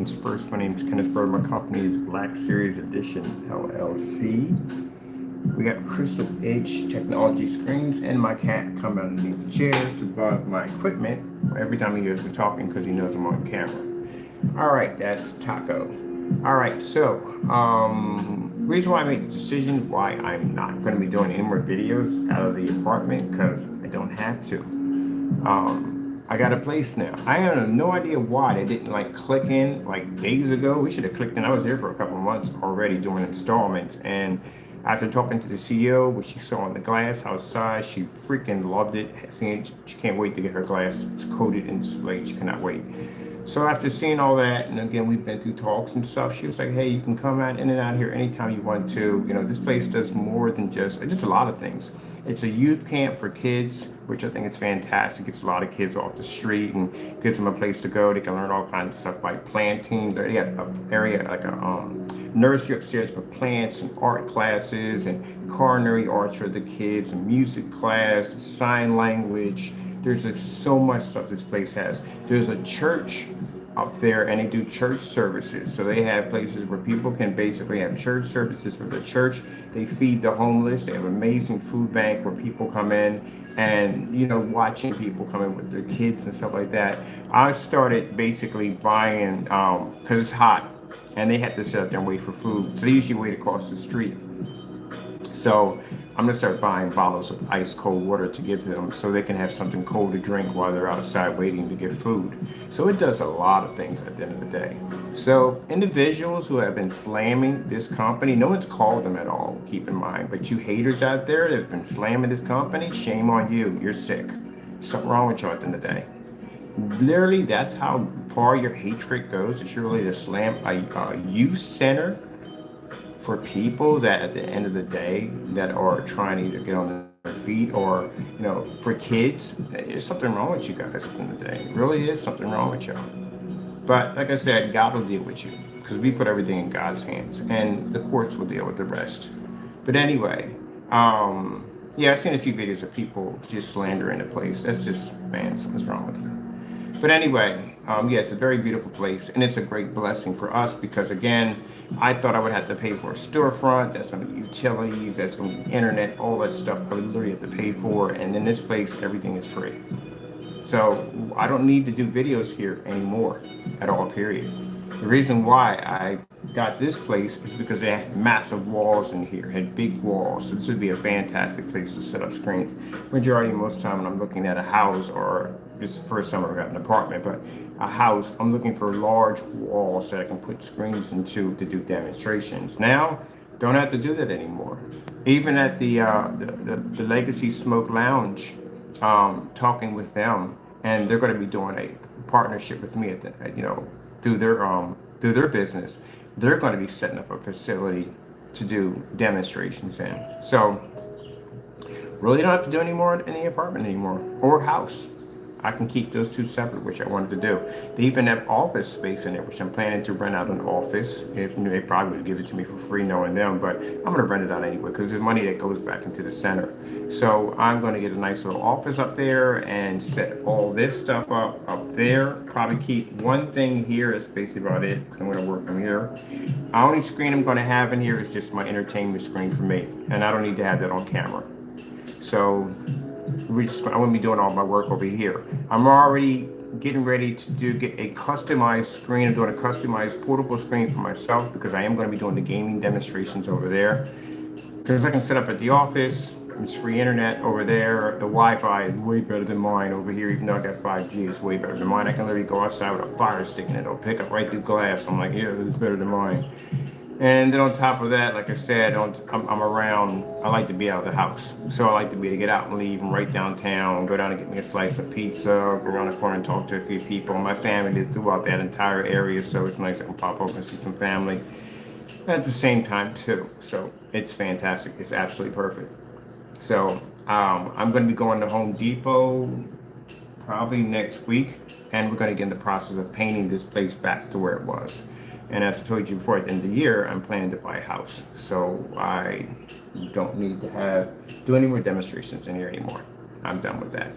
First, my name is Kenneth Bird. My company is Black Series Edition LLC. We got Crystal Edge technology screens, and my cat come underneath the chair to bug my equipment every time he hears me talking because he knows I'm on camera. All right, that's Taco. All right, so reason why I made the decision why I'm not going to be doing any more videos out of the apartment because I don't have to. I got a place now. I have no idea why they didn't like click in like days ago. We should have clicked in. I was here for a couple of months already doing installments. And after talking to the CEO, what she saw on the glass outside, she freaking loved it. Seeing she can't wait to get her glass coated and displayed. She cannot wait. So after seeing all that, and again, we've been through talks and stuff, she was like, hey, you can come out in and out here anytime you want to. You know, this place does more than just a lot of things. It's a youth camp for kids, which I think is fantastic. Gets a lot of kids off the street and gives them a place to go. They can learn all kinds of stuff like planting. They got an area like a nursery upstairs for plants and art classes and culinary arts for the kids and music class, sign language. There's so much stuff this place has. There's a church up there and they do church services. So they have places where people can basically have church services for the church. They feed the homeless. They have an amazing food bank where people come in and, you know, watching people come in with their kids and stuff like that. I started basically buying, because it's hot and they have to sit up there and wait for food. So they usually wait across the street. So I'm gonna start buying bottles of ice cold water to give them so they can have something cold to drink while they're outside waiting to get food. So it does a lot of things at the end of the day. So individuals who have been slamming this company, no one's called them at all, keep in mind, but you haters out there that have been slamming this company, shame on you, you're sick. Something wrong with you at the end of the day. Literally, that's how far your hatred goes. It's really to slam a youth center for people that at the end of the day that are trying to either get on their feet or, you know, for kids, there's something wrong with you guys at the end of the day. It really is something wrong with y'all. But like I said, God will deal with you because we put everything in God's hands and the courts will deal with the rest. But anyway, yeah, I've seen a few videos of people just slandering the place. That's just, man, something's wrong with them. But anyway, yeah, it's a very beautiful place, and it's a great blessing for us because, again, I thought I would have to pay for a storefront. That's going to be utilities, that's going to be internet, all that stuff. I would literally have to pay for, and in this place, everything is free. So I don't need to do videos here anymore at all, period. The reason why I got this place is because they had massive walls in here, had big walls. So this would be a fantastic place to set up screens. Majority, most of the time when I'm looking at a house, or this is the first time I've got an apartment, but a house, I'm looking for large walls that I can put screens into to do demonstrations. Now, don't have to do that anymore. Even at the Legacy Smoke Lounge, talking with them, and they're going to be doing a partnership with me at the, you know, through their business. They're going to be setting up a facility to do demonstrations in. So really don't have to do any more in the apartment anymore or house. I can keep those two separate, which I wanted to do. They even have office space in there, which I'm planning to rent out an office. If they probably would give it to me for free, knowing them, but I'm going to rent it out anyway because there's money that goes back into the center. So I'm going to get a nice little office up there and set all this stuff up there. Probably keep one thing here. That's basically about it. I'm going to work from here. The only screen I'm going to have in here is just my entertainment screen for me, and I don't need to have that on camera. So I'm going to be doing all my work over here. I'm already getting ready to get a customized screen. I'm doing a customized portable screen for myself because I am going to be doing the gaming demonstrations over there. Because I can set up at the office, it's free internet over there. The Wi-Fi is way better than mine over here, even though I got 5G, it's way better than mine. I can literally go outside with a fire stick and it'll pick up right through glass. I'm like, yeah, this is better than mine. And then on top of that, like I said, I'm around, I like to be out of the house. So I like to be able to get out and leave and right downtown, go down and get me a slice of pizza, go around the corner and talk to a few people. My family is throughout that entire area, so it's nice I can pop over and see some family at the same time too. So it's fantastic. It's absolutely perfect. So I'm going to be going to Home Depot probably next week, and we're going to get in the process of painting this place back to where it was. And as I told you before, at the end of the year, I'm planning to buy a house. So I don't need to do any more demonstrations in here anymore. I'm done with that.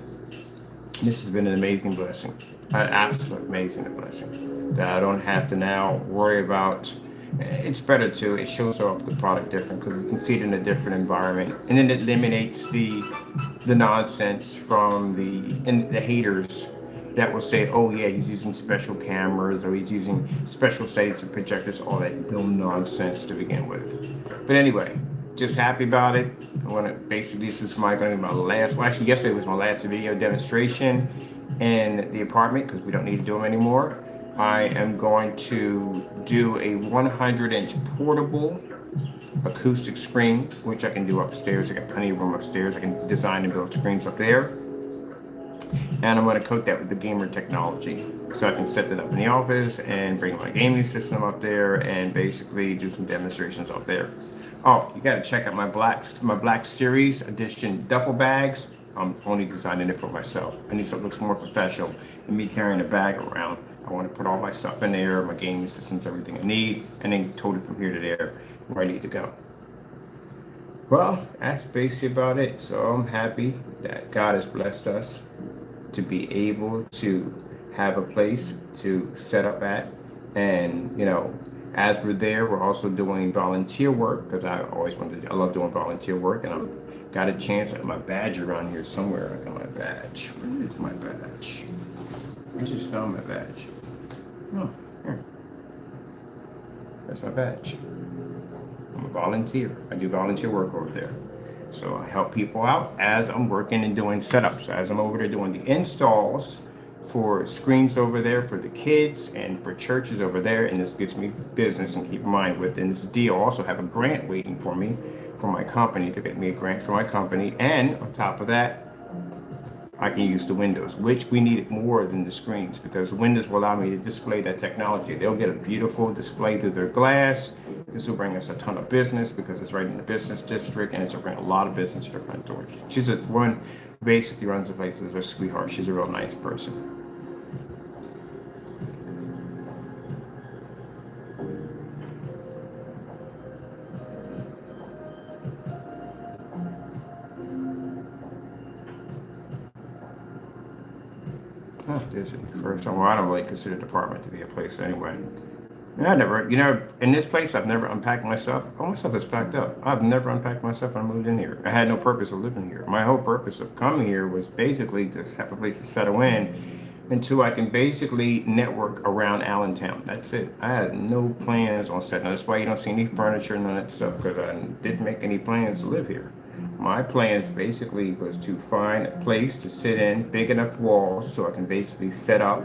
This has been an amazing blessing. an absolute amazing blessing that I don't have to now worry about. It's better too. It shows off the product different because you can see it in a different environment, and then it eliminates the nonsense from the haters that will say, "Oh yeah, he's using special cameras or he's using special settings and projectors." All that dumb nonsense to begin with. But anyway, just happy about it. I want to basically this is my going to be my last. Well, actually, yesterday was my last video demonstration in the apartment because we don't need to do them anymore. I am going to do a 100-inch portable acoustic screen, which I can do upstairs. I got plenty of room upstairs. I can design and build screens up there. And I'm going to coat that with the gamer technology. So I can set that up in the office and bring my gaming system up there and basically do some demonstrations up there. Oh, you got to check out my Black Series edition duffel bags. I'm only designing it for myself. I need something that looks more professional than me carrying a bag around. I want to put all my stuff in there, my gaming systems, everything I need, and then tote it from here to there where I need to go. Well, that's basically about it. So I'm happy that God has blessed us to be able to have a place to set up at. And, you know, as we're there, we're also doing volunteer work because I always wanted to, I love doing volunteer work. And I've got a chance at my badge around here somewhere. I got my badge. Where is my badge? I just found my badge. Oh, here. That's my badge. I'm a volunteer. I do volunteer work over there. So I help people out as I'm working and doing setups. As I'm over there doing the installs for screens over there for the kids and for churches over there. And this gives me business and keep in mind with in this deal. I also have a grant waiting for me for my company to get me a grant for my company. And on top of that, I can use the windows, which we need more than the screens because the windows will allow me to display that technology. They'll get a beautiful display through their glass. This will bring us a ton of business because it's right in the business district and it's going to bring a lot of business to the front door. She's a one who basically runs the place as a sweetheart. She's a real nice person. Oh, this is the first time. Well, I don't really consider the apartment to be a place anyway. And I never, you know, in this place, I've never unpacked my stuff. All my stuff is packed up. I've never unpacked my stuff when I moved in here. I had no purpose of living here. My whole purpose of coming here was basically to have a place to settle in until I can basically network around Allentown. That's it. I had no plans on setting. That's why you don't see any furniture and none of that stuff because I didn't make any plans to live here. My plans basically was to find a place to sit in, big enough walls so I can basically set up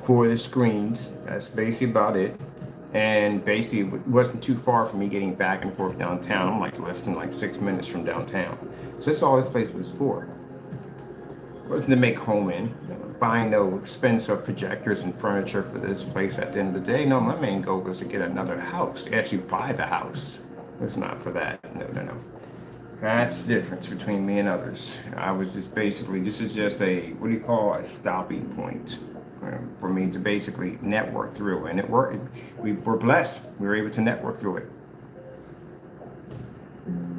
for the screens. That's basically about it. And basically it wasn't too far from me getting back and forth downtown. I'm like less than like 6 minutes from downtown. So that's all this place was for. It wasn't to make home in, buying no expensive projectors and furniture for this place at the end of the day. No, my main goal was to get another house, to actually buy the house. It was not for that. No. That's the difference between me and others. I was just basically, this is just a, what do you call a stopping point for me to basically network through. And it worked. We were blessed. We were able to network through it.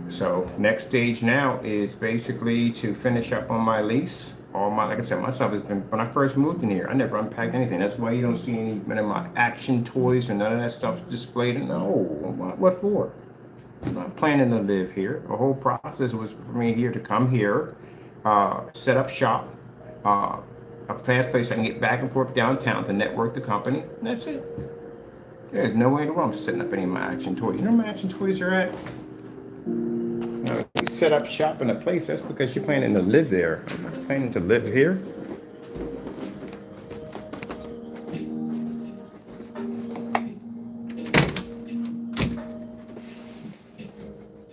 So next stage now is basically to finish up on my lease. All my, like I said, my stuff has been, when I first moved in here, I never unpacked anything. That's why you don't see any of my action toys and none of that stuff displayed. No, what for? I'm not planning to live here. The whole process was for me here to come here, set up shop, a fast place I can get back and forth downtown to network the company, and that's it. There's no way in the world I'm setting up any of my action toys. You know where my action toys are at? You set up shop in a place, that's because you're planning to live there. I'm not planning to live here.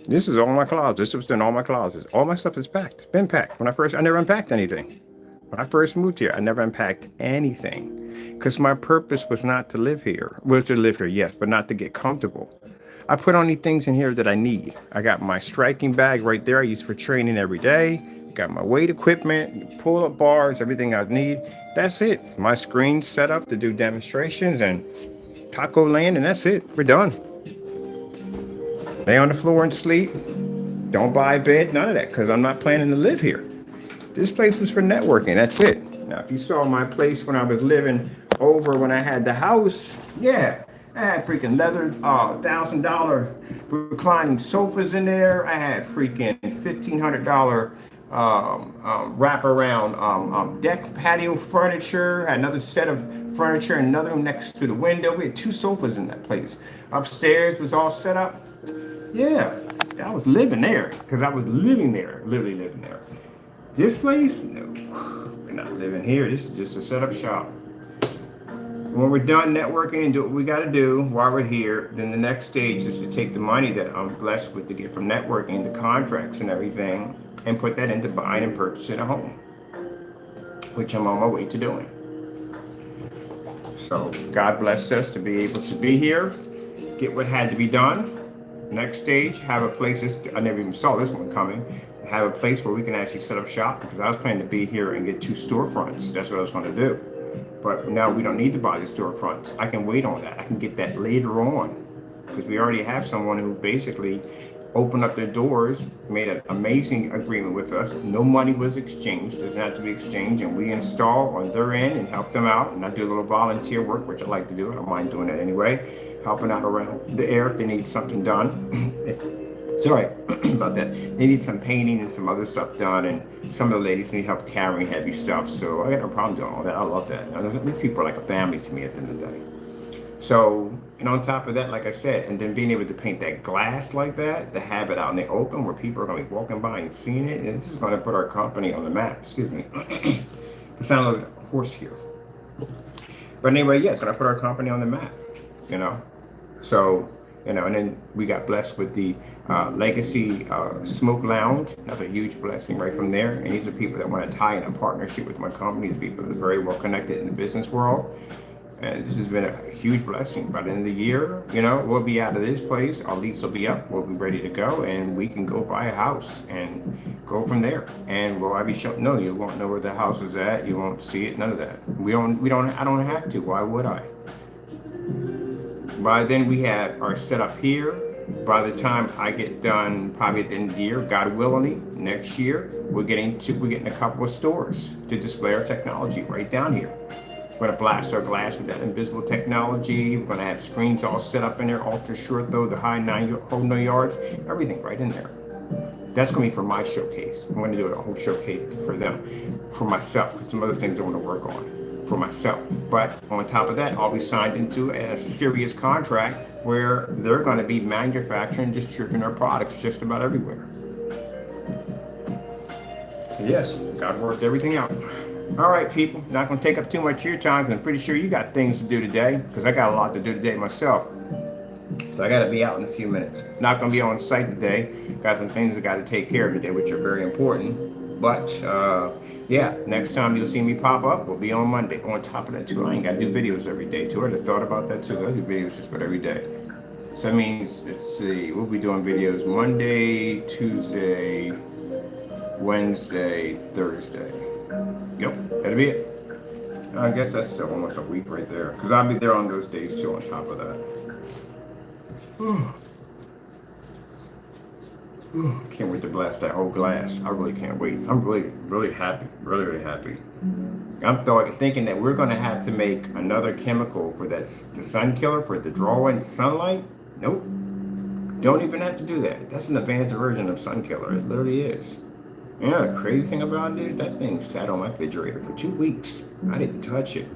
This is all my closets. This was in all my closets. All my stuff is packed. Been packed. I never unpacked anything. When I first moved here, I never unpacked anything because my purpose was not to live here. Was to live here, yes, but not to get comfortable. I put only things in here that I need. I got my striking bag right there I use for training every day. Got my weight equipment, pull-up bars, everything I need. That's it. My screen set up to do demonstrations and Taco Land, and that's it. We're done. Lay on the floor and sleep. Don't buy a bed, none of that, because I'm not planning to live here. This place was for networking, that's it. Now, if you saw my place when I was living over when I had the house, yeah, I had freaking leather, $1,000 reclining sofas in there. I had freaking $1,500 wraparound deck patio furniture. Had another set of furniture, another room next to the window. We had 2 sofas in that place. Upstairs was all set up. Yeah, I was living there because I was living there, literally living there. This place, no, we're not living here. This is just a setup shop. When we're done networking and do what we got to do while we're here, then the next stage is to take the money that I'm blessed with to get from networking, the contracts and everything, and put that into buying and purchasing a home, which I'm on my way to doing. So God blessed us to be able to be here, get what had to be done. Next stage, have a place, I never even saw this one coming, have a place where we can actually set up shop, because I was planning to be here and get 2 storefronts. That's what I was going to do. But now we don't need to buy the storefronts. I can wait on that. I can get that later on, because we already have someone who basically opened up their doors, made an amazing agreement with us. No money was exchanged, doesn't have to be exchanged, and we install on their end and help them out. And I do a little volunteer work, which I like to do. I don't mind doing that anyway, helping out around the air if they need something done. Sorry about that. They need some painting and some other stuff done, and some of the ladies need help carrying heavy stuff. So I got no problem doing all that. I love that. These people are like a family to me at the end of the day. So, and on top of that, like I said, and then being able to paint that glass like that, to have it out in the open where people are going to be walking by and seeing it, and this is going to put our company on the map. Excuse me. I sound a little hoarse here. But anyway, yeah, it's going to put our company on the map, you know. So, you know, and then we got blessed with the Legacy Smoke Lounge, another huge blessing right from there. And these are people that want to tie in a partnership with my company. These people that are very well connected in the business world. And this has been a huge blessing. By the end of the year, you know, we'll be out of this place. Our lease will be up. We'll be ready to go, and we can go buy a house and go from there. And will I be showing? No, you won't know where the house is at. You won't see it. None of that. I don't have to. Why would I? By then we have our setup here. By the time I get done, probably at the end of the year, God willing, next year, we're getting a couple of stores to display our technology right down here. We're going to blast our glass with that invisible technology. We're going to have screens all set up in there, ultra short though, the high 9 yards, everything right in there. That's going to be for my showcase. I'm going to do a whole showcase for them, for myself, because some other things I want to work on for myself. But on top of that, I'll be signed into a serious contract where they're going to be manufacturing, distributing our products just about everywhere. Yes, God worked everything out. All right, people, not going to take up too much of your time, because I'm pretty sure you got things to do today, because I got a lot to do today myself. So I got to be out in a few minutes. Not going to be on site today. Got some things I got to take care of today, which are very important. But yeah, next time you'll see me pop up will be on Monday. On top of that, too, I ain't got to do videos every day, too. I just thought about that, too. I do videos just about every day. So that means, let's see, we'll be doing videos Monday, Tuesday, Wednesday, Thursday. Yep, that'll be it. I guess that's almost a week right there, because I'll be there on those days too, on top of that. Can't wait to blast that whole glass. I really can't wait. I'm really happy. Really happy. I'm thinking that we're going to have to make another chemical for the sun killer, for the drawing sunlight. Nope. Don't even have to do that. That's an advanced version of sun killer. It literally is. Yeah, the crazy thing about it is that thing sat on my refrigerator for 2 weeks. I didn't touch it.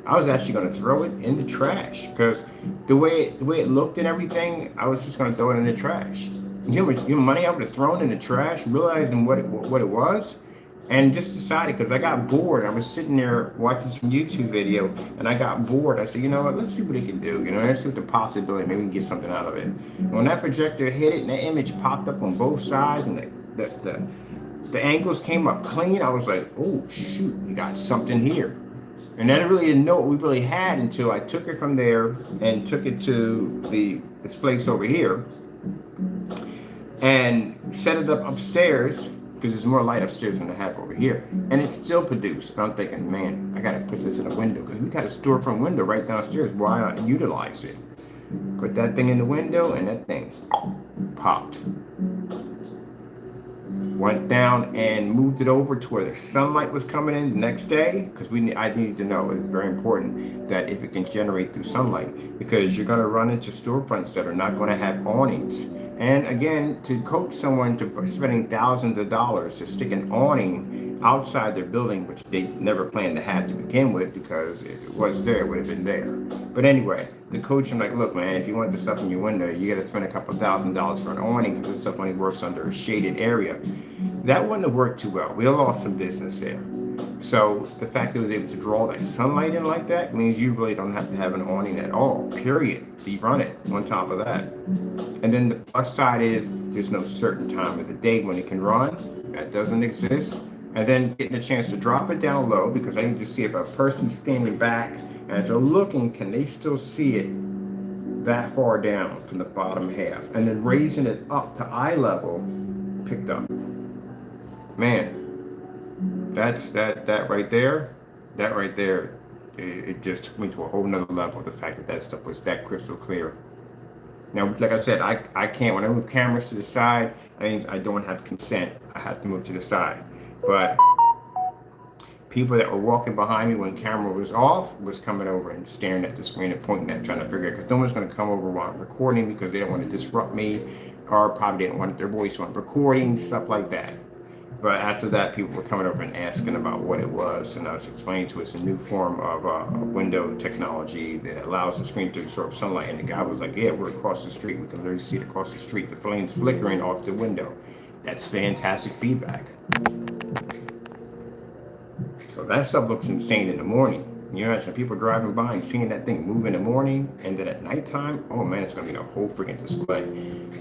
I was actually going to throw it in the trash, because the way it looked and everything, I was just going to throw it in the trash. You know money I would have thrown in the trash, realizing what it was, and just decided, because I got bored. I was sitting there watching some YouTube video, and I got bored. I said, you know what, let's see what it can do. You know, let's see what the possibility, maybe we can get something out of it. And when that projector hit it and that image popped up on both sides, and the angles came up clean, I was like, oh shoot, we got something here. And I really didn't know what we really had until I took it from there and took it to this place over here and set it up upstairs, because there's more light upstairs than I have over here. And it still produced. And I'm thinking, man, I got to put this in a window, because we got a storefront window right downstairs. Why not utilize it? Put that thing in the window, and that thing popped. Went down and moved it over to where the sunlight was coming in the next day, because I need to know, it's very important that if it can generate through sunlight, because you're going to run into storefronts that are not going to have awnings. And again, to coach someone to spending thousands of dollars to stick an awning outside their building, which they never planned to have to begin with, because if it was there, it would have been there. But anyway, the coach, I'm like, look, man, if you want this stuff in your window, you got to spend a couple $1,000s for an awning, because this stuff only works under a shaded area. That wouldn't have worked too well. We lost some business there. So the fact that it was able to draw that sunlight in like that means you really don't have to have an awning at all, period. So you run it on top of that. And then the plus side is there's no certain time of the day when it can run. That doesn't exist. And then getting a chance to drop it down low, because I need to see if a person's standing back and as they're looking, can they still see it that far down from the bottom half? And then raising it up to eye level, picked up. Man, that's that right there. That right there, it just took me to a whole nother level. The fact that that stuff was that crystal clear. Now, like I said, I can't, when I move cameras to the side, I don't have consent. I have to move to the side. But people that were walking behind me when the camera was off was coming over and staring at the screen and pointing at, trying to figure out, because no one's going to come over while I'm recording, because they don't want to disrupt me, or probably didn't want their voice on recording, stuff like that. But after that, people were coming over and asking about what it was, and I was explaining to us a new form of window technology that allows the screen to absorb sunlight. And the guy was like, yeah, we're across the street. We can literally see it across the street, the flames flickering off the window. That's fantastic feedback. So that stuff looks insane in the morning. You imagine people driving by and seeing that thing move in the morning, and then at nighttime, oh man, it's gonna be a whole freaking display.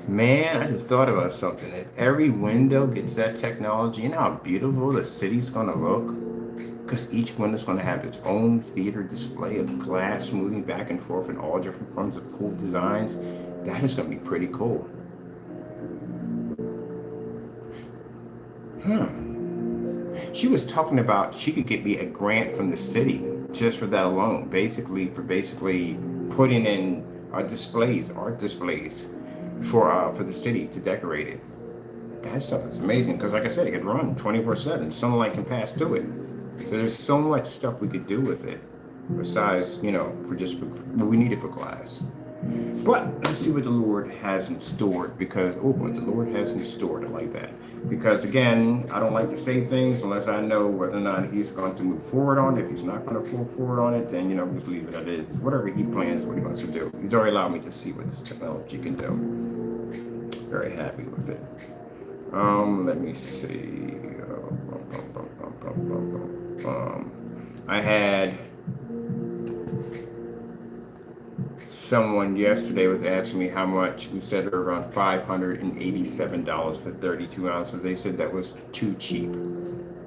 Man, I just thought about something. If every window gets that technology, you know how beautiful the city's gonna look? Because each window's gonna have its own theater display of glass moving back and forth in all different forms of cool designs. That is gonna be pretty cool. She was talking about she could get me a grant from the city just for that alone, basically putting in displays, art displays for the city to decorate it. That stuff is amazing, because like I said, it could run 24/7. Sunlight can pass through it. So there's so much stuff we could do with it, besides, you know, for what we need it for class. But let's see what the Lord has in store, because, oh, what the Lord has in store, I like that. Because again, I don't like to say things unless I know whether or not he's going to move forward on it. If he's not going to move forward on it, then, you know, just leave it as it is. Whatever he plans, what he wants to do. He's already allowed me to see what this technology can do. Very happy with it. Let me see. I had someone yesterday was asking me how much. We said around $587 for 32 ounces. They said that was too cheap.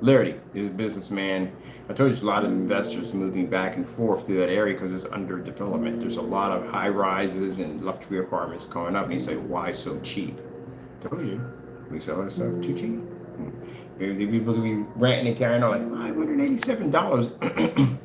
Larry is a businessman. I told you a lot of investors moving back and forth through that area because it's under development. There's a lot of high rises and luxury apartments coming up, and he said, why so cheap? I told you, we sell this stuff too cheap. People could be ranting and carrying on like $587.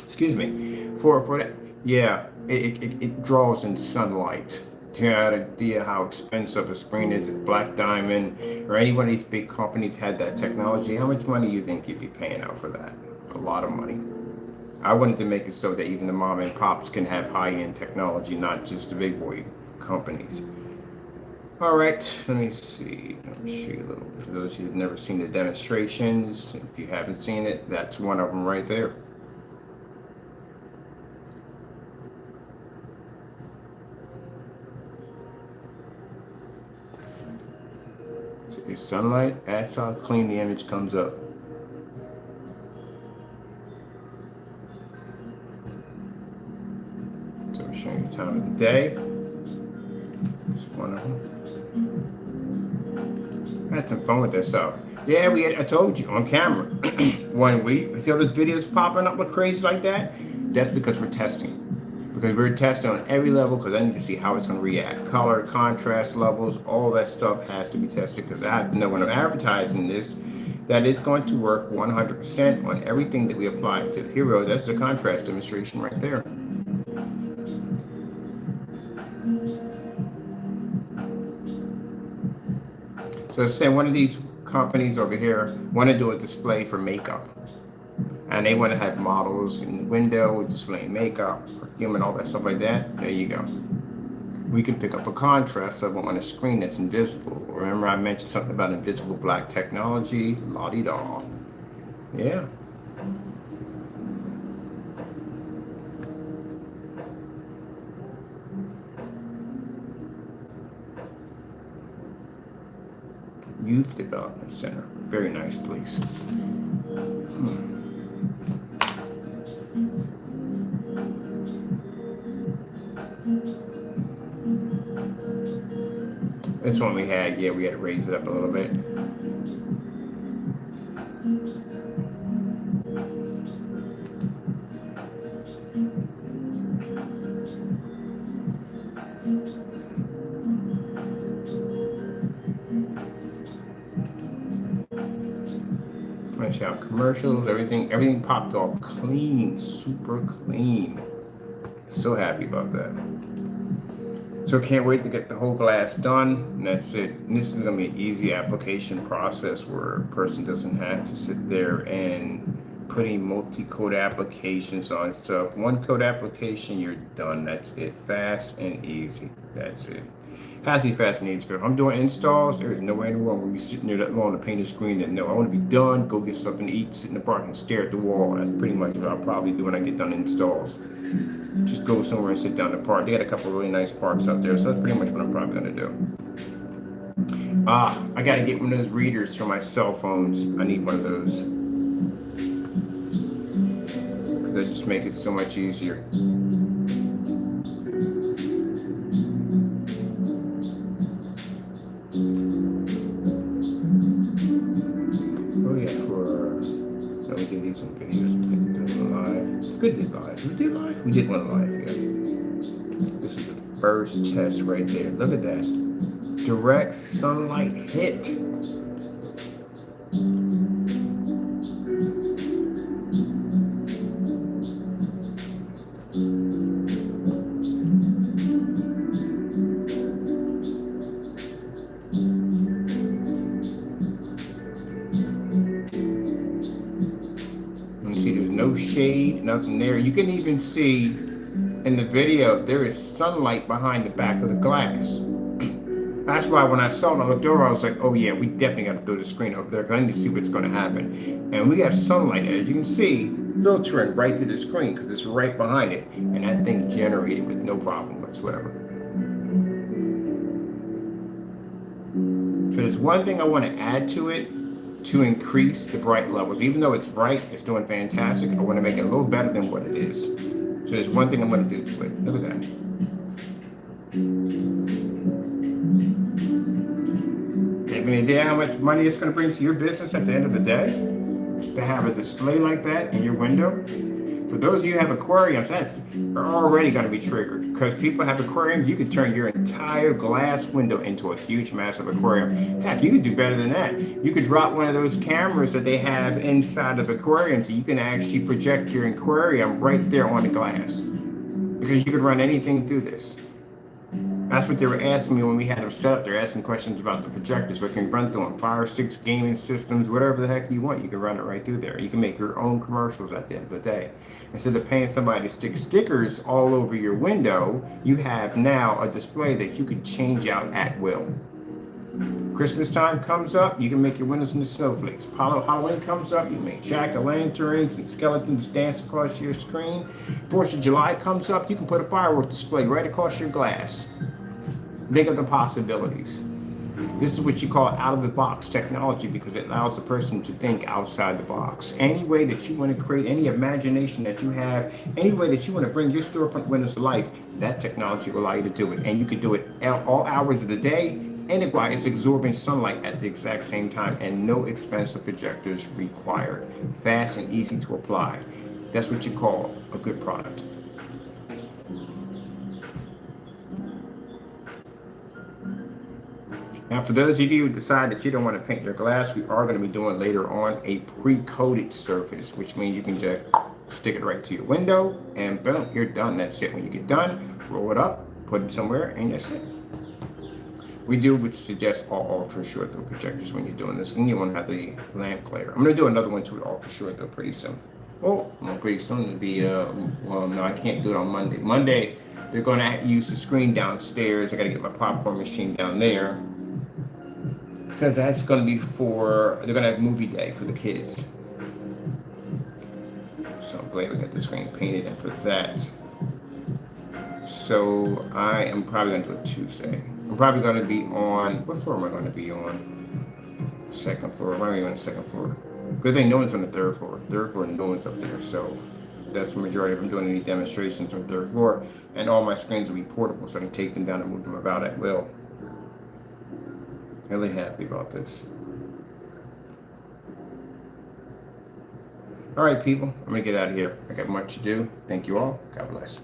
Excuse me, for that. Yeah, it draws in sunlight. To have an idea how expensive a screen is at Black Diamond or any one of these big companies had that technology, how much money you think you'd be paying out for that? A lot of money. I wanted to make it so that even the mom and pops can have high-end technology, not just the big boy companies. All right, let me see. Let me show you a little. For those who've never seen the demonstrations, if you haven't seen it, that's one of them right there. So sunlight, that's how clean the image comes up. So I'm showing you the time of the day. It's one of them. I had some fun with this stuff. Yeah, I told you on camera. 1 week. See all those videos popping up with crazy like that? That's because we're testing. Because we're testing on every level, because I need to see how it's going to react. Color, contrast levels, all that stuff has to be tested, because I have to know when I'm advertising this that it's going to work 100% on everything that we apply to Hero. That's the contrast demonstration right there. So let's say one of these companies over here want to do a display for makeup. And they want to have models in the window displaying makeup, perfume, and all that stuff like that. There you go. We can pick up a contrast of it on a screen that's invisible. Remember I mentioned something about invisible black technology? La-di-da. Yeah. Youth Development Center. Very nice place. This one we had to raise it up a little bit. Watch out, commercials, everything popped off clean, super clean. So happy about that. So can't wait to get the whole glass done, and that's it. And this is gonna be an easy application process where a person doesn't have to sit there and putting multi-code applications on stuff. One code application, you're done. That's it. Fast and easy. That's it. Has to be fast and easy. If I'm doing installs, there is no way in the world when we sitting there that long to paint a screen that no, I want to be done, go get something to eat, sit in the park and stare at the wall. That's pretty much what I'll probably do when I get done installs. Just go somewhere and sit down in the park. They got a couple of really nice parks out there, so that's pretty much what I'm probably gonna do. I gotta get one of those readers for my cell phones. I need one of those. Because they just make it so much easier. Oh yeah, no, we did some videos. We did live. Good did live. We did live? We did one live, yeah. This is the first test right there. Look at that. Direct sunlight hit. See, there's no shade, nothing there. You can even see in the video, there is sunlight behind the back of the glass. That's why when I saw it on the door, I was like, oh yeah, we definitely got to throw the screen over there because I need to see what's going to happen. And we have sunlight, as you can see, filtering right to the screen because it's right behind it. And that thing generated with no problem whatsoever. So there's one thing I want to add to it to increase the bright levels. Even though it's bright, it's doing fantastic. I want to make it a little better than what it is. So there's one thing I'm going to do to it. Look at that. Have any idea how much money it's going to bring to your business at the end of the day? To have a display like that in your window? For those of you who have aquariums, that's already going to be triggered. Because people have aquariums, you can turn your entire glass window into a huge, massive aquarium. Heck, you could do better than that. You could drop one of those cameras that they have inside of aquariums, and you can actually project your aquarium right there on the glass. Because you could run anything through this. That's what they were asking me when we had them set up. They're asking questions about the projectors. What can you run through them? Fire Stick gaming systems, whatever the heck you want. You can run it right through there. You can make your own commercials at the end of the day. Instead of paying somebody to stick stickers all over your window, you have now a display that you can change out at will. Christmas time comes up, you can make your windows into snowflakes. Halloween comes up, you make jack-o'-lanterns and skeletons dance across your screen. 4th of July comes up, you can put a firework display right across your glass. Think of the possibilities. This is what you call out-of-the-box technology because it allows the person to think outside the box. Any way that you want to create, any imagination that you have, any way that you want to bring your storefront windows to life, that technology will allow you to do it. And you can do it all hours of the day, and it requires absorbing sunlight at the exact same time, and no expensive projectors required. Fast and easy to apply. That's what you call a good product. Now, for those of you who decide that you don't want to paint your glass, we are going to be doing later on a pre-coated surface, which means you can just stick it right to your window and boom, you're done. That's it. When you get done, roll it up, put it somewhere, and that's it. We do would suggest all ultra short throw projectors when you're doing this, and you want to have the lamp glare. I'm going to do another one to ultra short throw pretty soon. Oh, pretty soon it'll be, well, no, I can't do it on Monday. Monday, they're going to use the screen downstairs. I got to get my popcorn machine down there because that's going to be they're going to have movie day for the kids. So I'm glad we got the screen painted in for that. So I am probably going to do it Tuesday. I'm probably going to be on, what floor am I going to be on? Second floor. Why am I on the second floor? Good thing no one's on the third floor. Third floor, no one's up there. So that's the majority of them doing any demonstrations on the third floor. And all my screens will be portable, so I can take them down and move them about at will. Really happy about this. All right, people, I'm going to get out of here. I got much to do. Thank you all. God bless.